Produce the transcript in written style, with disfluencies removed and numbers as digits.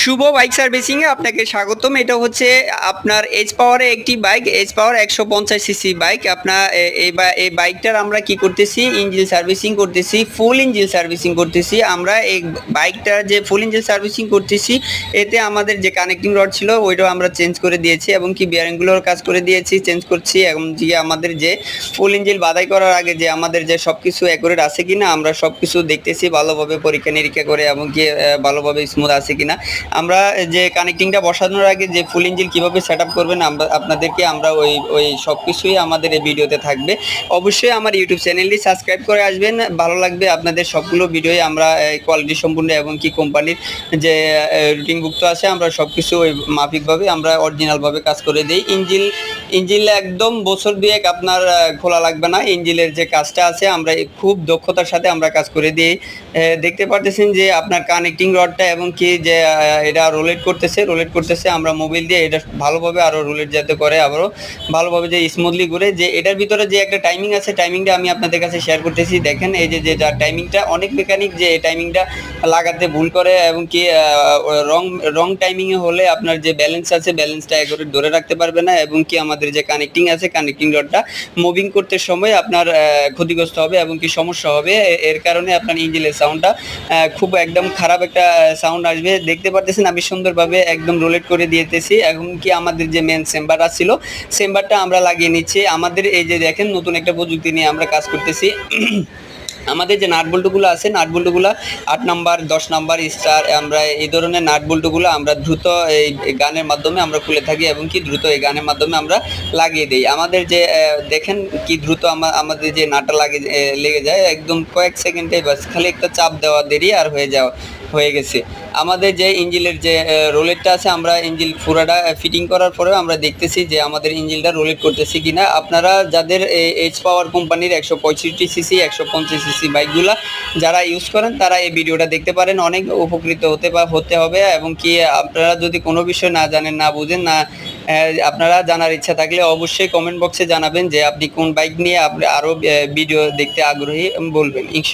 শুভ bike servicing এ আপনাকে স্বাগতম। এটা হচ্ছে আপনার এইচ পাওয়ারের একটি বাইক, এইচ পাওয়ার 150 সিসি বাইক। আপনার এই বাইকটার আমরা কি করতেছি, ইঞ্জিন সার্ভিসিং করতেছি, ফুল ইঞ্জিন সার্ভিসিং করতেছি। আমরা এই বাইকটার যে ফুল ইঞ্জিন সার্ভিসিং করতেছি, এতে আমাদের যে কানেক্টিং রড ছিল ওইটাও আমরা চেঞ্জ করে দিয়েছি এবং কি বিয়ারিংগুলোর কাজ করে দিয়েছি, চেঞ্জ করছি। এবং যে আমাদের যে ফুল ইঞ্জিন বাদাই করার আগে যে আমাদের যে সব কিছু অ্যাকুরেট আছে কিনা আমরা সব কিছু দেখতেছি ভালোভাবে পরীক্ষা নিরীক্ষা করে, এবং কি ভালোভাবে স্মুথ আছে কিনা। আমরা যে কানেক্টিংটা বসানোর আগে যে ফুল ইঞ্জিন কীভাবে সেট আপ করবেন আপনাদেরকে আমরা ওই সব কিছুই আমাদের এই ভিডিওতে থাকবে। অবশ্যই আমার ইউটিউব চ্যানেলটি সাবস্ক্রাইব করে আসবেন, ভালো লাগবে আপনাদের সবগুলো ভিডিওই আমরা কোয়ালিটি সম্পূর্ণ এবং কি কোম্পানির যে রুটিনভুক্ত আছে আমরা সব কিছু ওই মাফিকভাবে আমরা অরিজিনালভাবে কাজ করে দিই। ইঞ্জিল একদম বছর দুয়েক আপনার খোলা লাগবে না। ইঞ্জিলের যে কাজটা আছে আমরা খুব দক্ষতার সাথে আমরা কাজ করে দিই। দেখতে পারতেছেন যে আপনার কানেক্টিং রডটা এবং কি যে এটা রোলেট করতেছে আমরা মোবাইল দিয়ে এটা ভালোভাবে আরও রোলেট যাতে করে, আবারও ভালোভাবে যে স্মুথলি ঘুরে। যে এটার ভিতরে যে একটা টাইমিং আছে, টাইমিংটা আমি আপনাদের কাছে শেয়ার করতেছি। দেখেন এই যে যার টাইমিংটা, অনেক মেকানিক যে এই টাইমিংটা লাগাতে ভুল করে এবং কি রং টাইমিংয়ে হলে আপনার যে ব্যালেন্স আছে ব্যালেন্সটা একবারে ধরে রাখতে পারবে না, এবং কি আমাদের যে কানেক্টিং আছে কানেক্টিং রডটা মুভিং করতে সময় আপনার ক্ষতিগ্রস্ত হবে এবং কি সমস্যা হবে। এর কারণে আপনার ইঞ্জিনের সাউন্ডটা খুব একদম খারাপ একটা সাউন্ড আসবে। দেখতে পারতেছেন আমি সুন্দরভাবে একদম রোলেট করে দিয়েতেছি। এখন কি আমাদের যে মেন চেম্বারটা ছিল, চেম্বারটা আমরা লাগিয়ে নিচ্ছি। আমাদের এই যে দেখেন নতুন একটা প্রযুক্তি নিয়ে আমরা কাজ করতেছি। আমাদের যে নাট বল্টুগুলো আছে, নাট বল্টুগুলো 8 নাম্বার 10 নাম্বার স্টার, আমরা এই ধরনের নাট বল্টুগুলো আমরা দ্রুত এই গানের মাধ্যমে আমরা খুলে থাকি এবং কি দ্রুত এই গানের মাধ্যমে আমরা লাগিয়ে দিই। আমাদের যে দেখেন কি দ্রুত আমাদের যে নাটটা লেগে যায় একদম কয়েক সেকেন্ডে, বাস খালি একটা চাপ দেওয়া দেরি আর হয়ে গেছে। আমাদের যে ইঞ্জিনের যে রোলেটটা আছে, আমরা ইঞ্জিন পুরাটা ফিটিং করার পরেও আমরা দেখতেছি যে আমাদের ইঞ্জিনটা রোলেট করতেছি কিনা। আপনারা যাদের এইচ পাওয়ার কোম্পানির 165 সিসি 150 সিসি বাইকগুলা যারা ইউজ করেন তারা এই ভিডিওটা দেখতে পারেন, অনেক উপকৃত হতে হবে। এবং কি আপনারা যদি কোনো বিষয় না জানেন, না বুঝেন, না আপনারা জানার ইচ্ছা থাকলে অবশ্যই কমেন্ট বক্সে জানাবেন যে আপনি কোন বাইক নিয়ে আপনি আরও ভিডিও দেখতে আগ্রহী বলবেন।